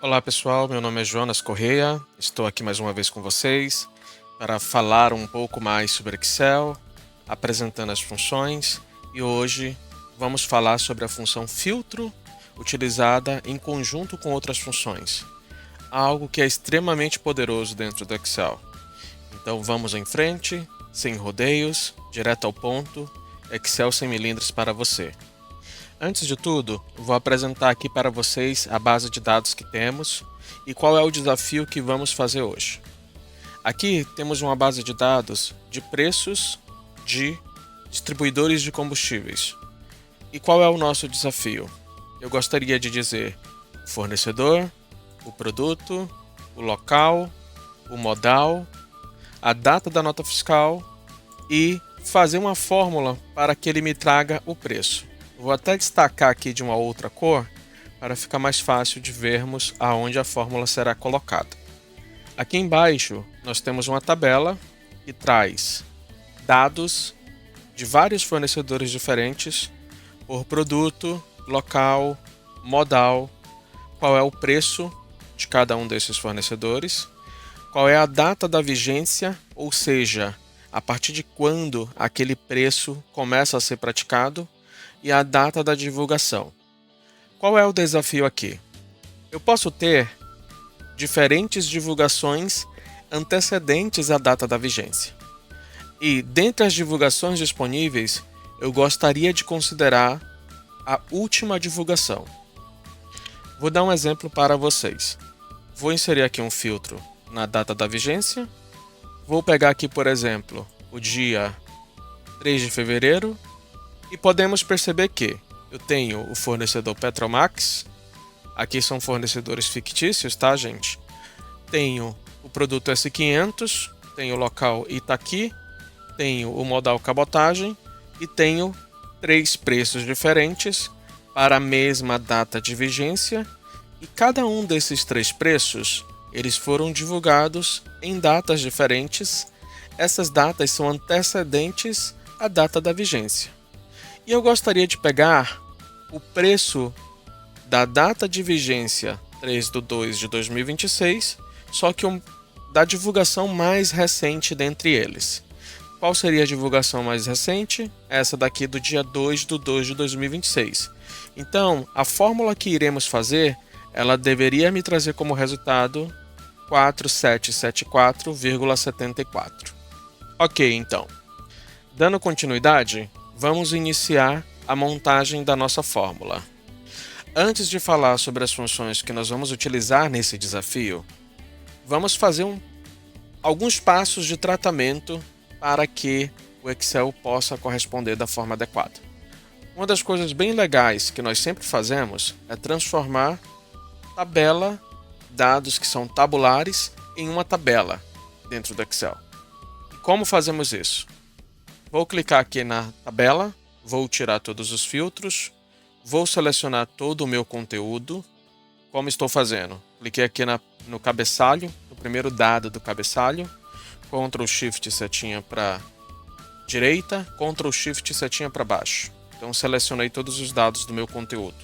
Olá pessoal, meu nome é Jonas Correia, estou aqui mais uma vez com vocês para falar um pouco mais sobre Excel, apresentando as funções, e hoje vamos falar sobre a função filtro utilizada em conjunto com outras funções, algo que é extremamente poderoso dentro do Excel. Então vamos em frente, sem rodeios, direto ao ponto, Excel sem milindres para você. Antes de tudo, vou apresentar aqui para vocês a base de dados que temos e qual é o desafio que vamos fazer hoje. Aqui temos uma base de dados de preços de distribuidores de combustíveis. E qual é o nosso desafio? Eu gostaria de dizer o fornecedor, o produto, o local, o modal, a data da nota fiscal e fazer uma fórmula para que ele me traga o preço. Vou até destacar aqui de uma outra cor para ficar mais fácil de vermos aonde a fórmula será colocada. Aqui embaixo nós temos uma tabela que traz dados de vários fornecedores diferentes por produto, local, modal, qual é o preço de cada um desses fornecedores, qual é a data da vigência, ou seja, a partir de quando aquele preço começa a ser praticado, e a data da divulgação. Qual é o desafio aqui? Eu posso ter diferentes divulgações antecedentes à data da vigência. E dentre as divulgações disponíveis, eu gostaria de considerar a última divulgação. Vou dar um exemplo para vocês. Vou inserir aqui um filtro na data da vigência. Vou pegar aqui, por exemplo, o dia 3 de fevereiro. E podemos perceber que eu tenho o fornecedor Petromax, aqui são fornecedores fictícios, tá, gente? Tenho o produto S500, tenho o local Itaqui, tenho o modal cabotagem e tenho 3 preços diferentes para a mesma data de vigência, e cada um desses 3 preços, eles foram divulgados em datas diferentes. Essas datas são antecedentes à data da vigência. E eu gostaria de pegar o preço da data de vigência 3/2 de 2026, só que da divulgação mais recente dentre eles. Qual seria a divulgação mais recente? Essa daqui do dia 2/2 de 2026. Então, a fórmula que iremos fazer, ela deveria me trazer como resultado 4774,74. Ok, então. Dando continuidade, vamos iniciar a montagem da nossa fórmula. Antes de falar sobre as funções que nós vamos utilizar nesse desafio, vamos fazer alguns passos de tratamento para que o Excel possa corresponder da forma adequada. Uma das coisas bem legais que nós sempre fazemos é transformar tabela, dados que são tabulares, em uma tabela dentro do Excel. E como fazemos isso? Vou clicar aqui na tabela, vou tirar todos os filtros, vou selecionar todo o meu conteúdo. Como estou fazendo? Cliquei aqui no cabeçalho, no primeiro dado do cabeçalho, Ctrl Shift setinha para direita, Ctrl Shift setinha para baixo. Então selecionei todos os dados do meu conteúdo.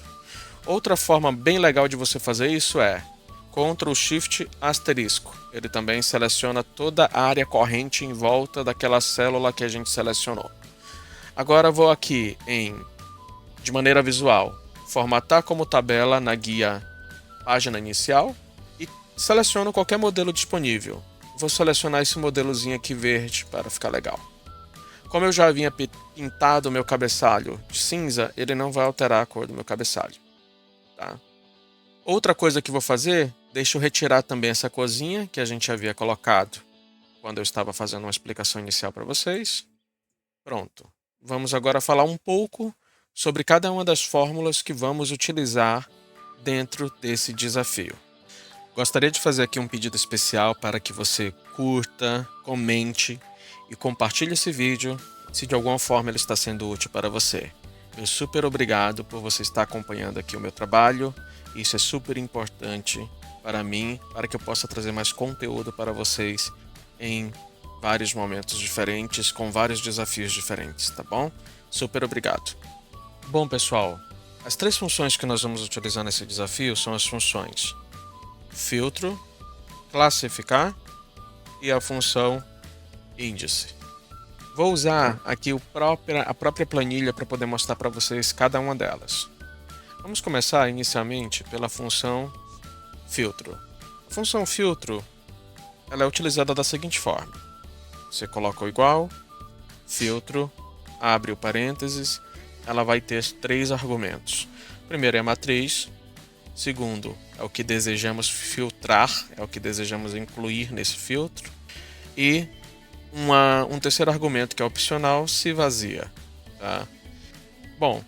Outra forma bem legal de você fazer isso é Ctrl Shift asterisco. Ele também seleciona toda a área corrente em volta daquela célula que a gente selecionou. Agora vou aqui de maneira visual, formatar como tabela na guia página inicial e seleciono qualquer modelo disponível. Vou selecionar esse modelozinho aqui verde para ficar legal. Como eu já havia pintado o meu cabeçalho de cinza, ele não vai alterar a cor do meu cabeçalho. Tá? Outra coisa que vou fazer, deixa eu retirar também essa corzinha que a gente havia colocado quando eu estava fazendo uma explicação inicial para vocês. Pronto. Vamos agora falar um pouco sobre cada uma das fórmulas que vamos utilizar dentro desse desafio. Gostaria de fazer aqui um pedido especial para que você curta, comente e compartilhe esse vídeo se de alguma forma ele está sendo útil para você. Meu super obrigado por você estar acompanhando aqui o meu trabalho. Isso é super importante para mim, para que eu possa trazer mais conteúdo para vocês em vários momentos diferentes, com vários desafios diferentes, tá bom? Super obrigado. Bom, pessoal, as 3 funções que nós vamos utilizar nesse desafio são as funções filtro, classificar e a função índice. Vou usar aqui a própria planilha para poder mostrar para vocês cada uma delas. Vamos começar inicialmente pela função filtro. A função filtro ela é utilizada da seguinte forma. Você coloca o igual, filtro, abre o parênteses, ela vai ter 3 argumentos. Primeiro é a matriz, segundo é o que desejamos filtrar, é o que desejamos incluir nesse filtro, e um terceiro argumento que é opcional se vazia. Tá? Bom,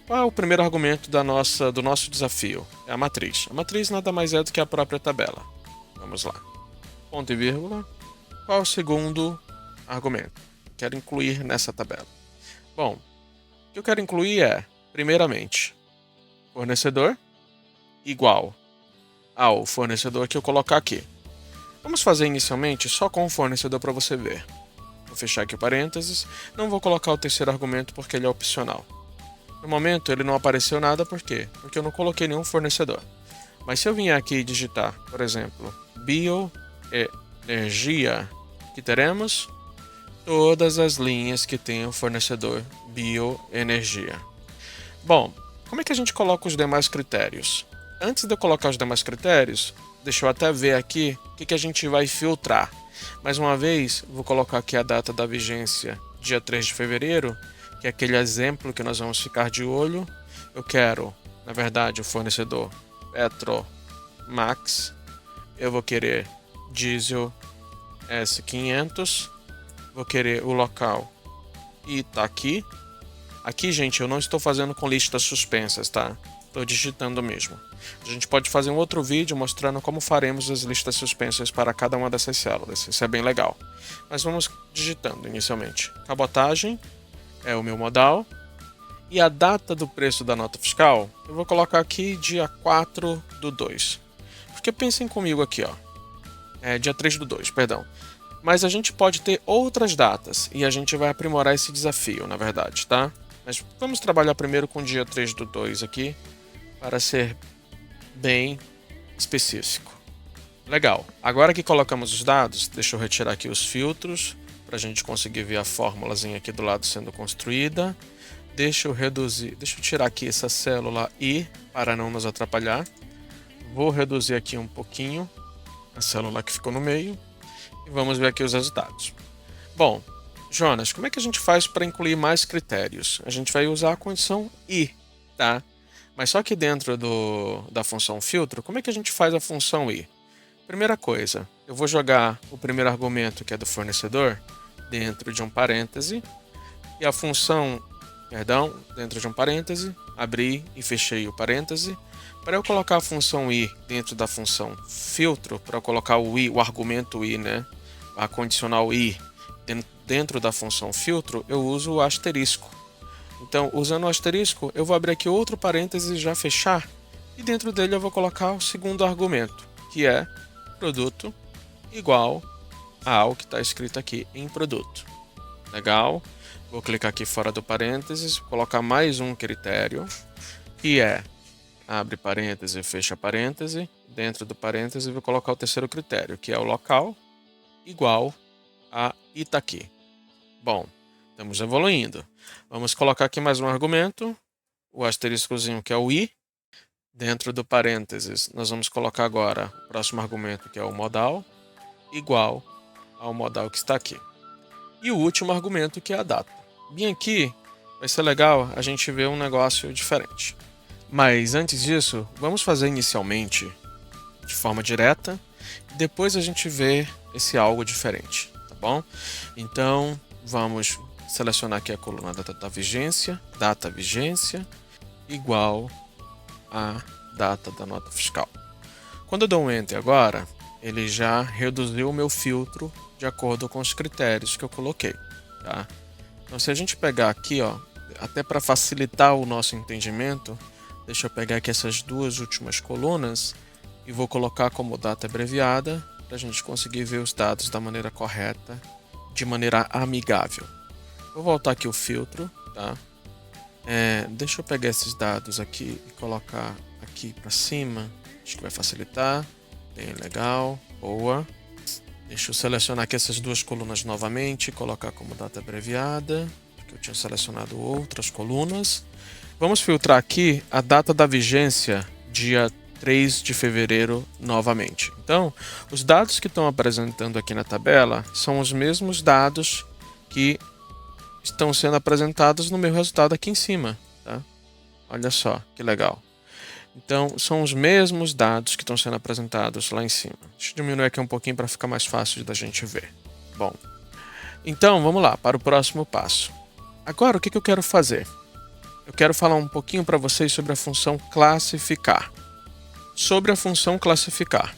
qual é o primeiro argumento do nosso desafio? É a matriz. A matriz nada mais é do que a própria tabela. Vamos lá. Ponto e vírgula. Qual é o segundo argumento? Quero incluir nessa tabela. Bom, o que eu quero incluir é, primeiramente, fornecedor igual ao fornecedor que eu colocar aqui. Vamos fazer inicialmente só com o fornecedor para você ver. Vou fechar aqui o parênteses. Não vou colocar o terceiro argumento porque ele é opcional. No momento ele não apareceu nada, por quê? Porque eu não coloquei nenhum fornecedor. Mas se eu vier aqui e digitar, por exemplo, bioenergia, que teremos todas as linhas que tem o fornecedor bioenergia. Bom, como é que a gente coloca os demais critérios? Antes de eu colocar os demais critérios, deixa eu até ver aqui o que a gente vai filtrar. Mais uma vez, vou colocar aqui a data da vigência, dia 3 de fevereiro, que é aquele exemplo que nós vamos ficar de olho. Eu quero, na verdade, o fornecedor Petromax. Eu vou querer diesel S500. Vou querer o local Itaqui. Aqui, gente, eu não estou fazendo com listas suspensas, tá? Estou digitando mesmo. A gente pode fazer um outro vídeo mostrando como faremos as listas suspensas para cada uma dessas células. Isso é bem legal. Mas vamos digitando inicialmente. Cabotagem é o meu modal. E a data do preço da nota fiscal, eu vou colocar aqui dia 4/2. Porque pensem comigo aqui, ó. Dia 3/2, perdão. Mas a gente pode ter outras datas e a gente vai aprimorar esse desafio, na verdade, tá? Mas vamos trabalhar primeiro com o dia 3/2 aqui, para ser bem específico. Legal. Agora que colocamos os dados, deixa eu retirar aqui os filtros, para a gente conseguir ver a fórmulazinha aqui do lado sendo construída. Deixa eu tirar aqui essa célula I, para não nos atrapalhar. Vou reduzir aqui um pouquinho a célula que ficou no meio. E vamos ver aqui os resultados. Bom, Jonas, como é que a gente faz para incluir mais critérios? A gente vai usar a condição I, tá? Mas só que dentro da função filtro, como é que a gente faz a função I? Primeira coisa, eu vou jogar o primeiro argumento, que é do fornecedor, dentro de um parêntese. E a função, dentro de um parêntese, abri e fechei o parêntese. Para eu colocar a função I dentro da função filtro, para eu colocar o I, o argumento I, né? A condicional I dentro da função filtro, eu uso o asterisco. Então, usando o asterisco, eu vou abrir aqui outro parênteses e já fechar. E dentro dele eu vou colocar o segundo argumento, que é produto igual ao que está escrito aqui em produto. Legal? Vou clicar aqui fora do parênteses, colocar mais um critério, que é abre parêntese, fecha parêntese. Dentro do parêntese, vou colocar o terceiro critério, que é o local igual a Itaqui. Bom, estamos evoluindo. Vamos colocar aqui mais um argumento, o asteriscozinho que é o I. Dentro do parênteses, nós vamos colocar agora o próximo argumento, que é o modal, igual ao modal que está aqui. E o último argumento, que é a data. Bem aqui, vai ser legal a gente ver um negócio diferente. Mas antes disso, vamos fazer inicialmente de forma direta, e depois a gente vê esse algo diferente, tá bom? Então, vamos selecionar aqui a coluna data vigência, igual a data da nota fiscal. Quando eu dou um Enter agora, ele já reduziu o meu filtro de acordo com os critérios que eu coloquei, tá? Então, se a gente pegar aqui, ó, até para facilitar o nosso entendimento, deixa eu pegar aqui essas duas últimas colunas e vou colocar como data abreviada para a gente conseguir ver os dados da maneira correta, de maneira amigável. Vou voltar aqui o filtro, tá? Deixa eu pegar esses dados aqui e colocar aqui para cima, acho que vai facilitar. Bem legal, boa. Deixa eu selecionar aqui essas duas colunas novamente, colocar como data abreviada, porque eu tinha selecionado outras colunas. Vamos filtrar aqui a data da vigência, dia 3 de fevereiro novamente. Então, os dados que estão apresentando aqui na tabela são os mesmos dados que estão sendo apresentados no meu resultado aqui em cima, tá? Olha só, que legal. Então, são os mesmos dados que estão sendo apresentados lá em cima. Deixa eu diminuir aqui um pouquinho para ficar mais fácil da gente ver. Bom, então vamos lá para o próximo passo. Agora, o que eu quero fazer? Eu quero falar um pouquinho para vocês sobre a função classificar. Sobre a função classificar.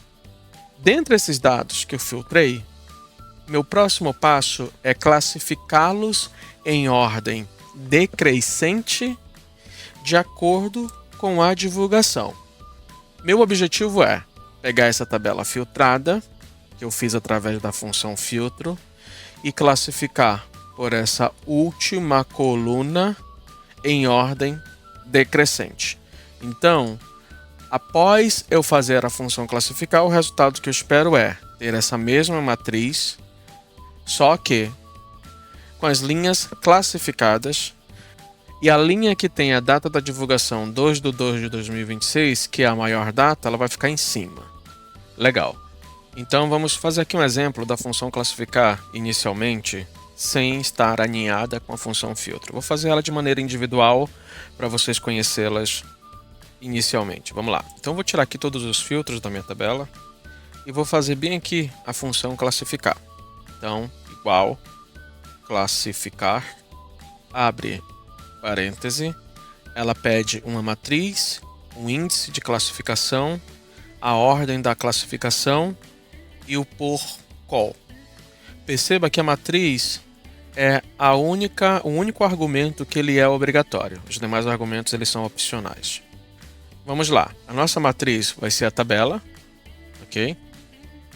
Dentre esses dados que eu filtrei, meu próximo passo é classificá-los em ordem decrescente de acordo com a divulgação. Meu objetivo é pegar essa tabela filtrada, que eu fiz através da função filtro, e classificar por essa última coluna em ordem decrescente. Então, após eu fazer a função classificar, o resultado que eu espero é ter essa mesma matriz, só que com as linhas classificadas, e a linha que tem a data da divulgação 2/2/2026, que é a maior data, ela vai ficar em cima. Legal. Então vamos fazer aqui um exemplo da função classificar inicialmente, sem estar alinhada com a função filtro. Vou fazer ela de maneira individual para vocês conhecê-las inicialmente. Vamos lá. Então vou tirar aqui todos os filtros da minha tabela e vou fazer bem aqui a função classificar. Então, igual classificar, abre parêntese, ela pede uma matriz, um índice de classificação, a ordem da classificação e o por qual. Perceba que a matriz é o único argumento que ele é obrigatório. Os demais argumentos eles são opcionais. Vamos lá. A nossa matriz vai ser a tabela, ok?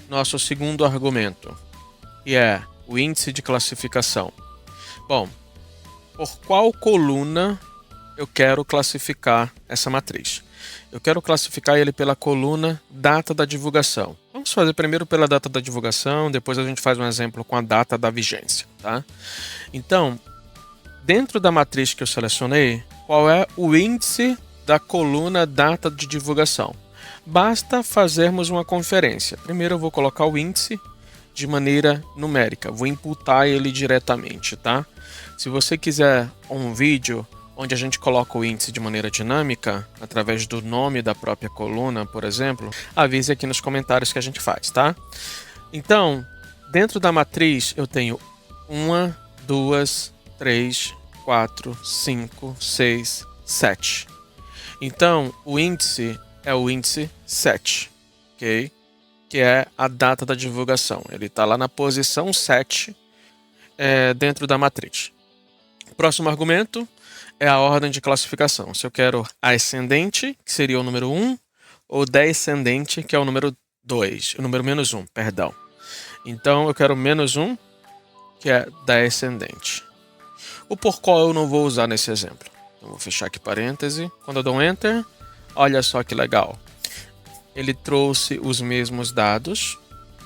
Nosso segundo argumento, que é o índice de classificação. Bom, por qual coluna eu quero classificar essa matriz? Eu quero classificar ele pela coluna data da divulgação. Vamos fazer primeiro pela data da divulgação, depois a gente faz um exemplo com a data da vigência, tá? Então, dentro da matriz que eu selecionei, qual é o índice da coluna data de divulgação? Basta fazermos uma conferência. Primeiro eu vou colocar o índice de maneira numérica, vou imputar ele diretamente, tá? Se você quiser um vídeo onde a gente coloca o índice de maneira dinâmica, através do nome da própria coluna, por exemplo, avise aqui nos comentários que a gente faz, tá? Então, dentro da matriz eu tenho 1, 2, 3, 4, 5, 6, 7. Então, o índice é o índice 7, ok? Que é a data da divulgação. Ele está lá na posição 7 dentro da matriz. O próximo argumento é a ordem de classificação. Se eu quero ascendente, que seria o número 1, ou descendente, que é o número 2, o número menos 1, perdão. Então eu quero menos 1, que é descendente. O por qual eu não vou usar nesse exemplo. Então vou fechar aqui parêntese. Quando eu dou um Enter, olha só que legal. Ele trouxe os mesmos dados,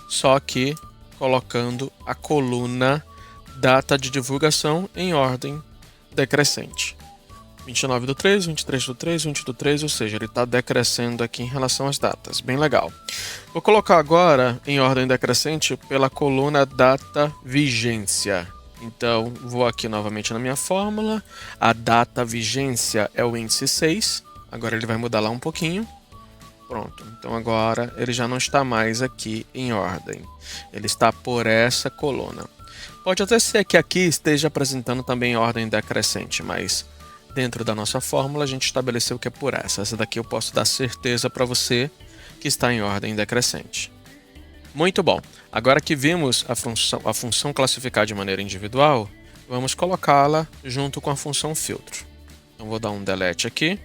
só que colocando a coluna data de divulgação em ordem decrescente. 29/3, 23/3, 20/3, ou seja, ele está decrescendo aqui em relação às datas. Bem legal. Vou colocar agora em ordem decrescente pela coluna data vigência. Então, vou aqui novamente na minha fórmula. A data vigência é o índice 6. Agora ele vai mudar lá um pouquinho. Pronto, então agora ele já não está mais aqui em ordem. Ele está por essa coluna. Pode até ser que aqui esteja apresentando também ordem decrescente, mas dentro da nossa fórmula a gente estabeleceu que é por essa. Essa daqui eu posso dar certeza para você que está em ordem decrescente. Muito bom. Agora que vimos a função classificar de maneira individual, vamos colocá-la junto com a função filtro. Então vou dar um delete aqui.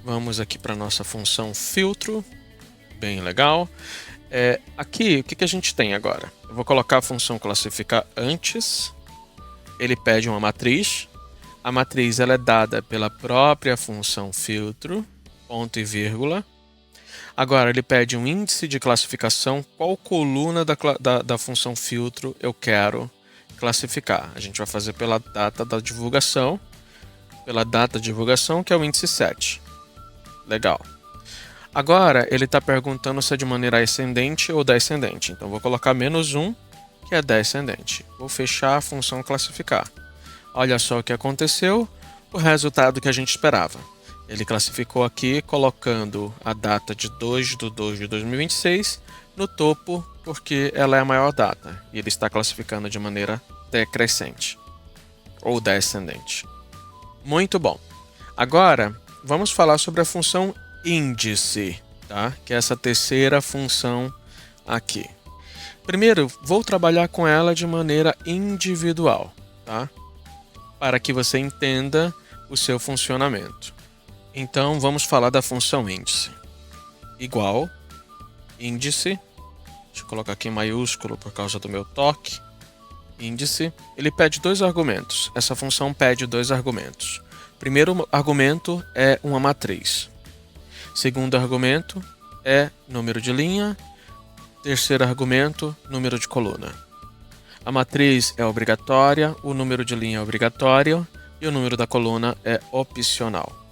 Vamos aqui para a nossa função filtro. Bem legal. Aqui, o que a gente tem agora? Eu vou colocar a função classificar antes. Ele pede uma matriz. A matriz ela é dada pela própria função filtro, ponto e vírgula. Agora, ele pede um índice de classificação, qual coluna da função filtro eu quero classificar. A gente vai fazer pela data da divulgação, que é o índice 7. Legal. Agora, ele está perguntando se é de maneira ascendente ou descendente. Então, vou colocar -1, que é descendente. Vou fechar a função classificar. Olha só o que aconteceu, o resultado que a gente esperava. Ele classificou aqui colocando a data de 2/2 de 2026 no topo, porque ela é a maior data. E ele está classificando de maneira decrescente ou descendente. Muito bom. Agora, vamos falar sobre a função índice, tá? Que é essa terceira função aqui. Primeiro, vou trabalhar com ela de maneira individual, tá? Para que você entenda o seu funcionamento. Então, vamos falar da função índice. Igual, índice, deixa eu colocar aqui em maiúsculo por causa do meu toque, índice, ele pede 2 argumentos. Essa função pede 2 argumentos. Primeiro argumento é uma matriz. Segundo argumento é número de linha. Terceiro argumento, número de coluna. A matriz é obrigatória, o número de linha é obrigatório e o número da coluna é opcional.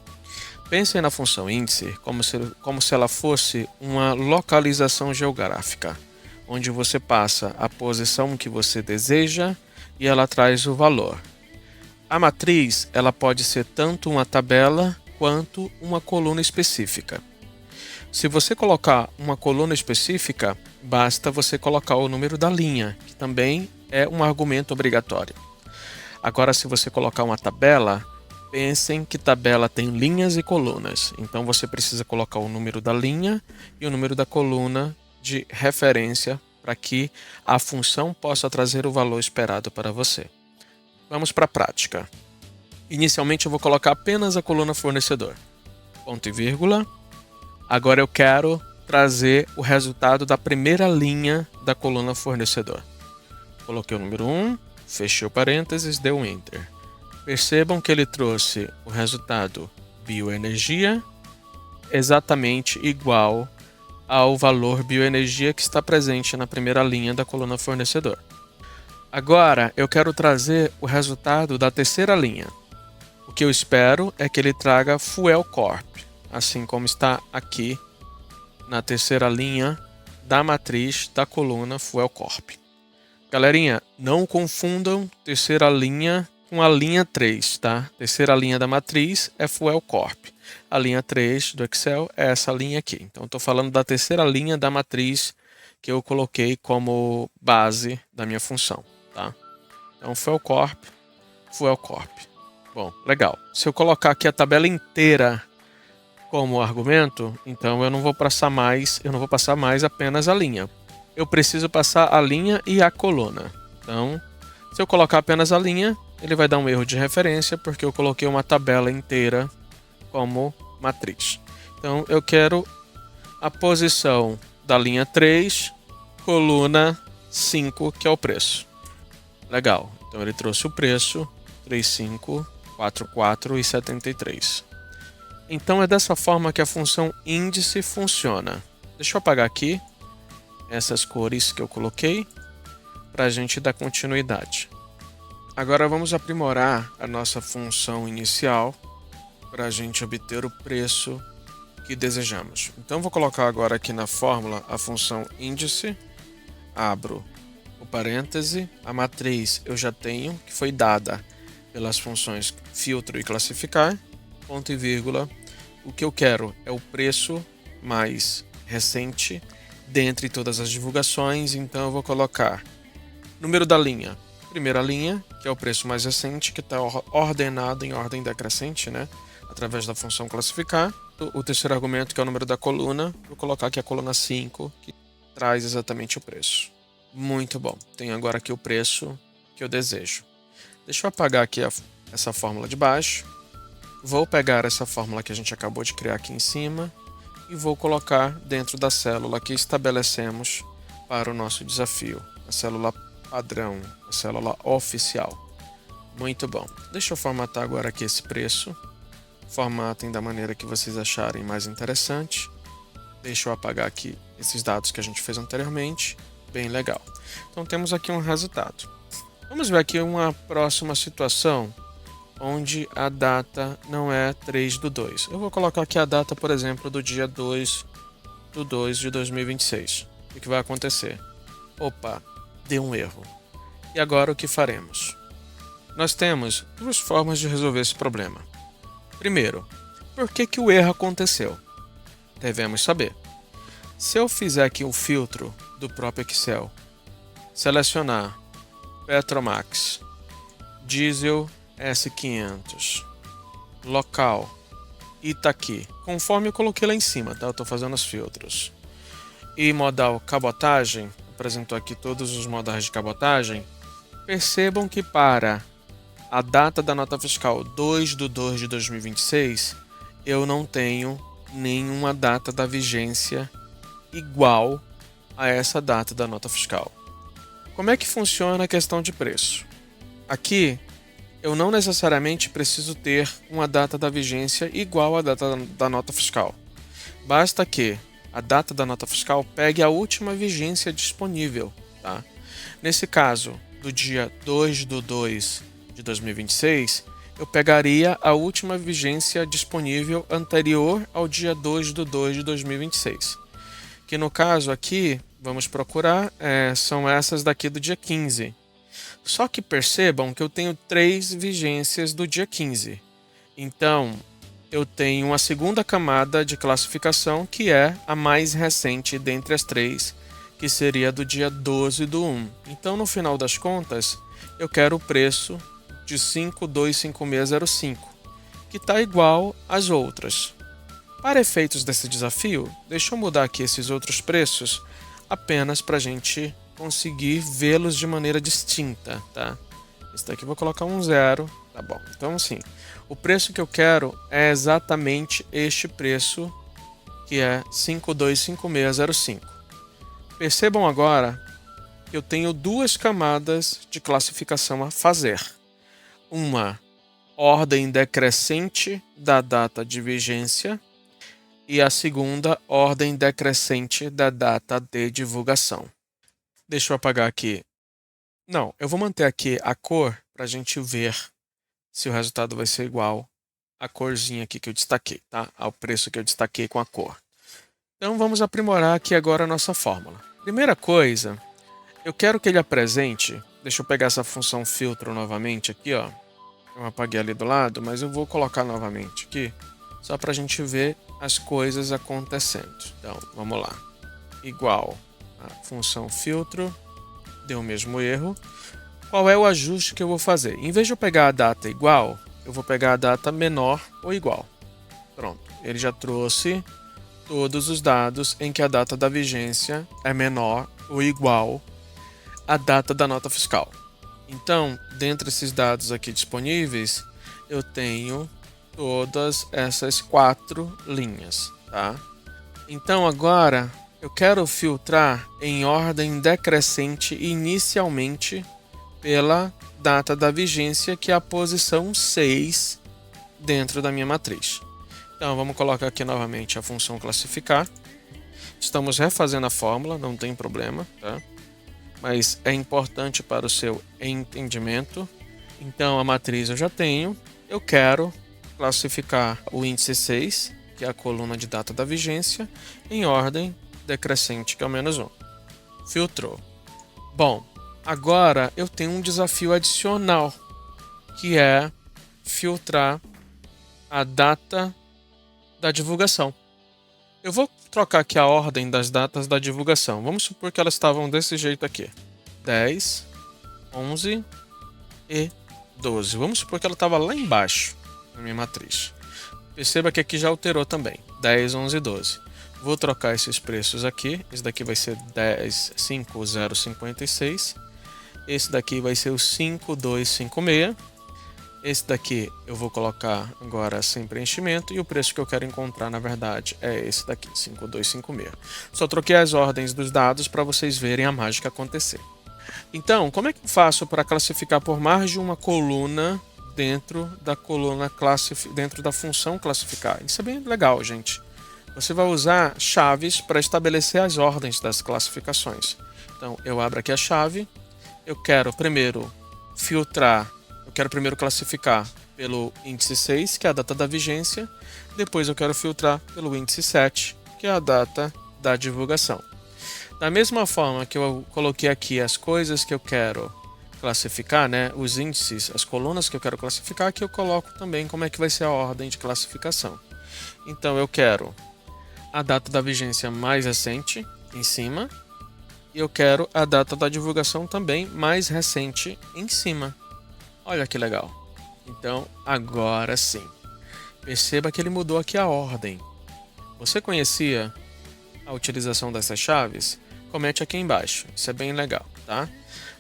Pensem na função índice como se ela fosse uma localização geográfica, onde você passa a posição que você deseja e ela traz o valor. A matriz ela pode ser tanto uma tabela quanto uma coluna específica. Se você colocar uma coluna específica, basta você colocar o número da linha, que também é um argumento obrigatório. Agora, se você colocar uma tabela, pensem que tabela tem linhas e colunas. Então, você precisa colocar o número da linha e o número da coluna de referência para que a função possa trazer o valor esperado para você. Vamos para a prática. Inicialmente, eu vou colocar apenas a coluna fornecedor. Ponto e vírgula. Agora eu quero trazer o resultado da primeira linha da coluna fornecedor. Coloquei o número 1, fechei o parênteses, deu um Enter. Percebam que ele trouxe o resultado bioenergia exatamente igual ao valor bioenergia que está presente na primeira linha da coluna fornecedor. Agora eu quero trazer o resultado da terceira linha. O que eu espero é que ele traga Fuel Corp, assim como está aqui na terceira linha da matriz da coluna Fuel Corp. Galerinha, não confundam terceira linha com a linha 3, tá? Terceira linha da matriz é Fuel Corp. A linha 3 do Excel é essa linha aqui. Então, estou falando da terceira linha da matriz que eu coloquei como base da minha função, tá? Então, Fuel Corp, Fuel Corp. Bom, legal. Se eu colocar aqui a tabela inteira como argumento, então eu não vou passar mais apenas a linha. Eu preciso passar a linha e a coluna. Então, se eu colocar apenas a linha, ele vai dar um erro de referência, porque eu coloquei uma tabela inteira como matriz. Então, eu quero a posição da linha 3, coluna 5, que é o preço. Legal. Então, ele trouxe o preço, 35, 44 e 73. Então, é dessa forma que a função índice funciona. Deixa eu apagar aqui essas cores que eu coloquei para a gente dar continuidade. Agora vamos aprimorar a nossa função inicial para a gente obter o preço que desejamos. Então vou colocar agora aqui na fórmula a função índice, abro o parêntese, a matriz eu já tenho, que foi dada pelas funções filtro e classificar, ponto e vírgula. O que eu quero é o preço mais recente dentre todas as divulgações, então eu vou colocar número da linha, primeira linha, que é o preço mais recente, que está ordenado em ordem decrescente, né? Através da função classificar. O terceiro argumento, que é o número da coluna, vou colocar aqui a coluna 5, que traz exatamente o preço. Muito bom. Tenho agora aqui o preço que eu desejo. Deixa eu apagar aqui essa fórmula de baixo. Vou pegar essa fórmula que a gente acabou de criar aqui em cima e vou colocar dentro da célula que estabelecemos para o nosso desafio. A célula padrão, a célula oficial. Muito bom. Deixa eu formatar agora aqui esse preço. Formatem da maneira que vocês acharem mais interessante. Deixa eu apagar aqui esses dados que a gente fez anteriormente. Bem legal. Então temos aqui um resultado. Vamos ver aqui uma próxima situação onde a data não é 3/2. Eu vou colocar aqui a data, por exemplo, do dia 2/2 de 2026. O que vai acontecer? Opa, deu um erro. E agora o que faremos? Nós temos duas formas de resolver esse problema. Primeiro, por que o erro aconteceu? Devemos saber. Se eu fizer aqui um filtro do próprio Excel, selecionar Petromax, Diesel S500, local, Itaqui, conforme eu coloquei lá em cima, tá? Eu estou fazendo os filtros. E modal cabotagem, apresentou aqui todos os modais de cabotagem. Percebam que para a data da nota fiscal 2/2 de 2026, eu não tenho nenhuma data da vigência igual a essa data da nota fiscal. Como é que funciona a questão de preço? Aqui, eu não necessariamente preciso ter uma data da vigência igual à data da nota fiscal. Basta que a data da nota fiscal pegue a última vigência disponível. Tá? Nesse caso, do dia 2/2 de 2026, eu pegaria a última vigência disponível anterior ao dia 2/2 de 2026. Que no caso aqui, vamos procurar, são essas daqui do dia 15. Só que percebam que eu tenho 3 vigências do dia 15. Então, eu tenho uma segunda camada de classificação que é a mais recente dentre as 3, que seria do dia 12/1. Então, no final das contas, eu quero o preço de 525605, que está igual às outras. Para efeitos desse desafio, deixa eu mudar aqui esses outros preços apenas para a gente conseguir vê-los de maneira distinta, tá? Esse daqui eu vou colocar um 0, tá bom. Então, assim, o preço que eu quero é exatamente este preço, que é 525605. Percebam agora que eu tenho duas camadas de classificação a fazer. Uma ordem decrescente da data de vigência e a segunda ordem decrescente da data de divulgação. Deixa eu apagar aqui. Não, eu vou manter aqui a cor para a gente ver se o resultado vai ser igual à corzinha aqui que eu destaquei, tá? Ao preço que eu destaquei com a cor. Então vamos aprimorar aqui agora a nossa fórmula. Primeira coisa, eu quero que ele apresente. Deixa eu pegar essa função filtro novamente aqui, ó. Eu apaguei ali do lado, mas eu vou colocar novamente aqui, só para a gente ver as coisas acontecendo. Então, vamos lá. Igual a função filtro, deu o mesmo erro. Qual é o ajuste que eu vou fazer? Em vez de eu pegar a data igual, eu vou pegar a data menor ou igual. Pronto, ele já trouxe todos os dados em que a data da vigência é menor ou igual à data da nota fiscal. Então, dentre esses dados aqui disponíveis, eu tenho todas essas 4 linhas, tá? Então agora eu quero filtrar em ordem decrescente inicialmente pela data da vigência, que é a posição 6 dentro da minha matriz. Então vamos colocar aqui novamente a função classificar. Estamos refazendo a fórmula, não tem problema, tá? Mas é importante para o seu entendimento. Então a matriz eu já tenho. Eu quero classificar o índice 6, que é a coluna de data da vigência, em ordem decrescente, que é o -1. Filtrou. Bom, agora eu tenho um desafio adicional, que é filtrar a data da divulgação. Eu vou trocar aqui a ordem das datas da divulgação. Vamos supor que elas estavam desse jeito aqui: 10, 11 e 12. Vamos supor que ela estava lá embaixo na minha matriz. Perceba que aqui já alterou também: 10, 11 e 12. Vou trocar esses preços aqui. Esse daqui vai ser 10,5056. Esse daqui vai ser o 5256. Esse daqui eu vou colocar agora sem preenchimento, e o preço que eu quero encontrar, na verdade, é esse daqui, 5256. Só troquei as ordens dos dados para vocês verem a mágica acontecer. Então, como é que eu faço para classificar por mais de uma coluna dentro da coluna dentro da função classificar? Isso é bem legal, gente. você vai usar chaves para estabelecer as ordens das classificações. Então, eu abro aqui a chave, eu quero primeiro filtrar, eu quero primeiro classificar pelo índice 6, que é a data da vigência, depois eu quero filtrar pelo índice 7, que é a data da divulgação. Da mesma forma que eu coloquei aqui as coisas que eu quero classificar, né, os índices, as colunas que eu quero classificar, aqui eu coloco também como é que vai ser a ordem de classificação. Então eu quero a data da vigência mais recente em cima e eu quero a data da divulgação também mais recente em cima. Olha que legal. Então agora sim. Perceba que ele mudou aqui a ordem. Você conhecia a utilização dessas chaves? Comente aqui embaixo. Isso é bem legal, tá?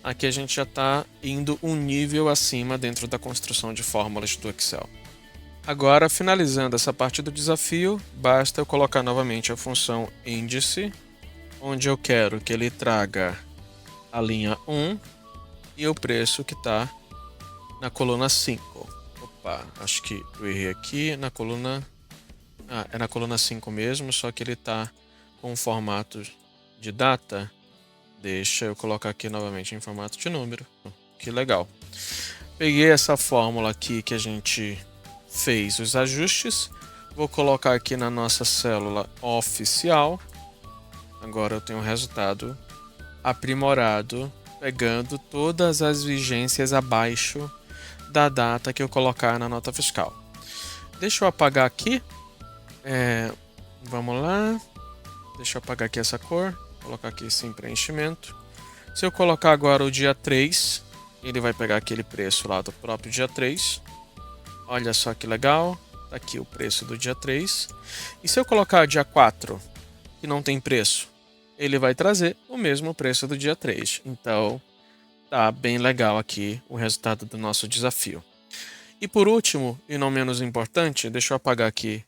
Aqui a gente já está indo um nível acima dentro da construção de fórmulas do Excel. Agora, finalizando essa parte do desafio, basta eu colocar novamente a função índice, onde eu quero que ele traga a linha 1 e o preço que está na coluna 5. Opa, acho que eu errei aqui na coluna... é na coluna 5 mesmo, só que ele está com um formato de data. Deixa eu colocar aqui novamente em formato de número. Que legal. Peguei essa fórmula aqui que a gente fez os ajustes. Vou colocar aqui na nossa célula oficial. Agora eu tenho um resultado aprimorado, pegando todas as vigências abaixo da data que eu colocar na nota fiscal. Deixa eu apagar aqui. Vamos lá. Deixa eu apagar aqui essa cor. Colocar aqui sem preenchimento. Se eu colocar agora o dia 3, ele vai pegar aquele preço lá do próprio dia 3. Olha só que legal. Tá aqui o preço do dia 3. E se eu colocar dia 4, que não tem preço, ele vai trazer o mesmo preço do dia 3. Então, tá bem legal aqui o resultado do nosso desafio. E por último, e não menos importante, deixa eu apagar aqui.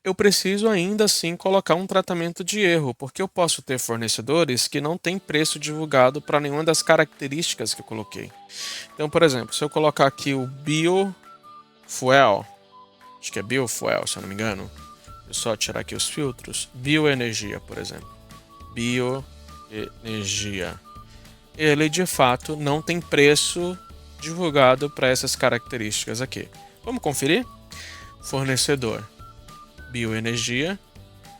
Eu preciso ainda assim colocar um tratamento de erro, porque eu posso ter fornecedores que não têm preço divulgado para nenhuma das características que eu coloquei. Então, por exemplo, se eu colocar aqui o Biofuel, acho que é Biofuel, se eu não me engano, eu só tirar aqui os filtros, Bioenergia, por exemplo. Bioenergia. Ele, de fato, não tem preço divulgado para essas características aqui. Vamos conferir? Fornecedor. Bioenergia,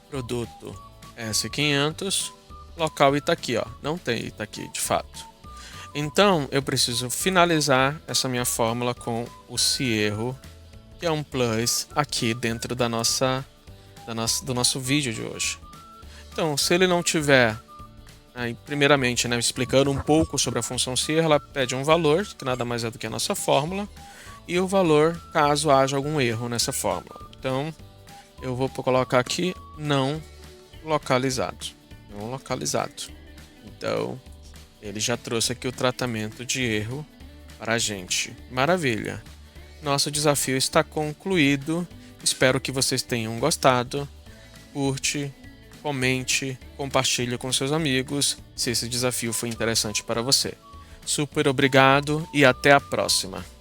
produto S500, local Itaqui, ó. Não tem Itaqui, de fato. Então, eu preciso finalizar essa minha fórmula com o se erro, que é um plus aqui dentro do nosso vídeo de hoje. Então, se ele não tiver, primeiramente, né, explicando um pouco sobre a função se erro, ela pede um valor, que nada mais é do que a nossa fórmula, e o valor caso haja algum erro nessa fórmula. Então, eu vou colocar aqui não localizado. Não localizado. Então, ele já trouxe aqui o tratamento de erro para a gente. Maravilha! Nosso desafio está concluído. Espero que vocês tenham gostado. Curte, comente, compartilhe com seus amigos se esse desafio foi interessante para você. Super obrigado e até a próxima!